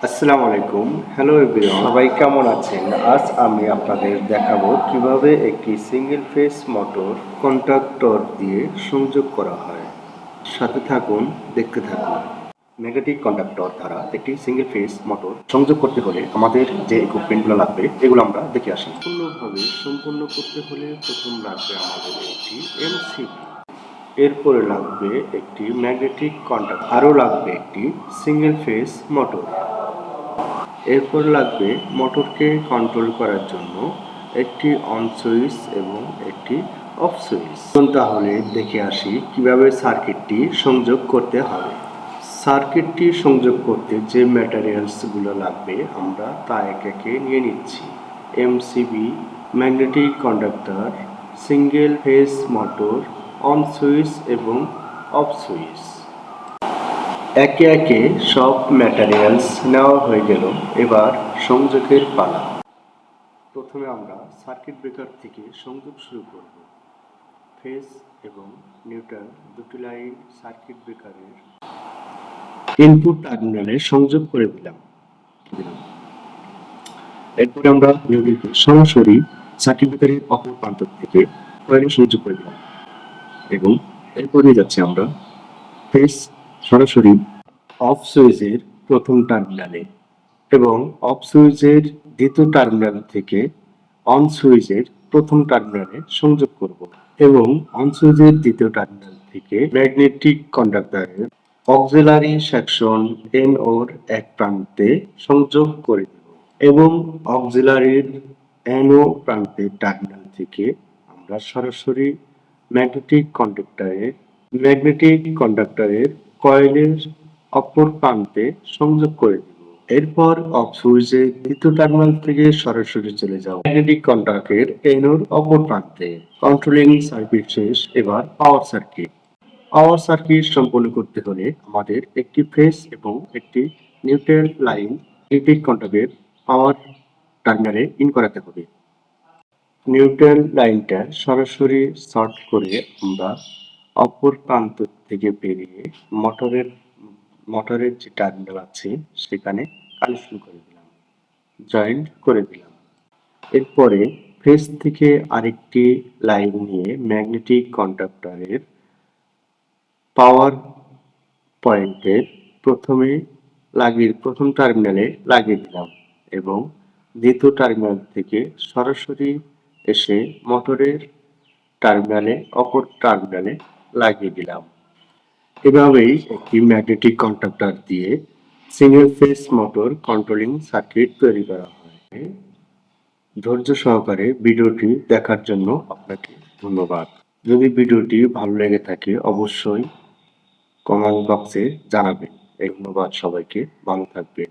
আসসালামু আলাইকুম। Hello everyone. সবাই কেমন আছেন? আজ আমি আপনাদের দেখাবো কিভাবে একটি সিঙ্গেল ফেজ মোটর কন্ট্যাক্টর দিয়ে সংযোগ করা হয়। সাথে থাকুন, দেখতে থাকুন। ম্যাগনেটিক কন্ডাক্টর দ্বারা একটি সিঙ্গেল ফেজ মোটর সংযোগ করতে হলে আমাদের যে ইকুইপমেন্টগুলো লাগবে এগুলো আমরা দেখে আসি। সম্পূর্ণ করতে হলে প্রথম লাগবে আমাদের একটি এমসিবি। এরপরে লাগবে একটি ম্যাগনেটিক কন্ডাক্টর, আরও লাগবে একটি সিঙ্গেল ফেজ মোটর। এরপর লাগবে মোটরকে কন্ট্রোল করার জন্য একটি অন সুইচ এবং একটি অফ সুইচ। তাহলে দেখে আসি কিভাবে সার্কিটটি সংযোগ করতে হবে। সার্কিটটি সংযোগ করতে যে ম্যাটেরিয়ালসগুলো লাগবে আমরা তা একে একে নিয়ে নিচ্ছি। MCB, magnetic conductor, single phase motor, on switch এবং অফ সুইচ। একে একে সব ম্যাটেরিয়ালস নেওয়া হয়ে গেল। এবার সংযোগের পালা। প্রথমে আমরা সার্কিট ব্রেকার থেকে সংযোগ শুরু করব। ফেজ এবং নিউট্রাল দুটি লাইন সার্কিট ব্রেকারের ইনপুট টার্মিনালে সংযোগ করে দিলাম। এরপরে আমরা নিউট্রালকে সরাসরি সার্কিট ব্রেকারের অপর প্রান্ত থেকে কয়েলে সংযোগ করে দিলাম এবং এরপরে যাচ্ছি আমরা ফেজ সরাসরি অফ সুইচের প্রথম টার্মিনালে এবং অফ সুইচের দ্বিতীয় টার্মিনাল থেকে অন সুইচের প্রথম টার্মিনালে সংযোগ করব এবং অন সুইচের দ্বিতীয় টার্মিনাল থেকে ম্যাগনেটিক কন্ডাক্টরের অক্সিলারি সেকশন NO-র এক প্রান্তে সংযোগ করে দেব এবং অক্সিলারির NO প্রান্তের টার্মিনাল থেকে আমরা সরাসরি ম্যাগনেটিক কন্ডাক্টরের কয়েলের অপর প্রান্তে সংযোগ করে দেব। এরপর অফ সুইচের দ্বিতীয় টার্মিনাল থেকে সরাসরি চলে যাও ম্যাগনেটিক কন্ডাক্টরের NO-র অপর প্রান্তে। কন্ট্রোলিং সার্কিট শেষ। এবার পাওয়ার সার্কিট। পাওয়ার সার্কিট সম্পন্ন করতে হলে আমাদের একটি ফেজ এবং একটি নিউট্রাল লাইন ম্যাগনেটিক কন্ডাক্টরের পাওয়ার টার্মিনালে ইন করাতে হবে। নিউট্রাল লাইনটা সরাসরি শর্ট করে আমরা অপর প্রান্ত থেকে বেরিয়ে মোটরের যে টার্মিনাল আছে সেখানে কানেকশন করে দিলাম, জয়েন্ট করে দিলাম। এরপরে ফেজ থেকে আরেকটি লাইন নিয়ে ম্যাগনেটিক কন্ডাক্টরের পাওয়ার পয়েন্টের প্রথম টার্মিনালে লাগিয়ে দিলাম এবং দ্বিতীয় টার্মিনাল থেকে সরাসরি এসে মোটরের অপর টার্মিনালে লাগিয়ে দিলাম। এভাবেই একটি ম্যাগনেটিক কন্ডাক্টর দিয়ে single phase motor controlling circuit তৈরি করা হয়। ধৈর্য সহকারে ভিডিওটি দেখার জন্য আপনাকে ধন্যবাদ। যদি ভিডিওটি ভালো লেগে থাকে অবশ্যই কমেন্ট বক্সে জানাবেন। ধন্যবাদ সবাইকে, ভালো থাকবেন।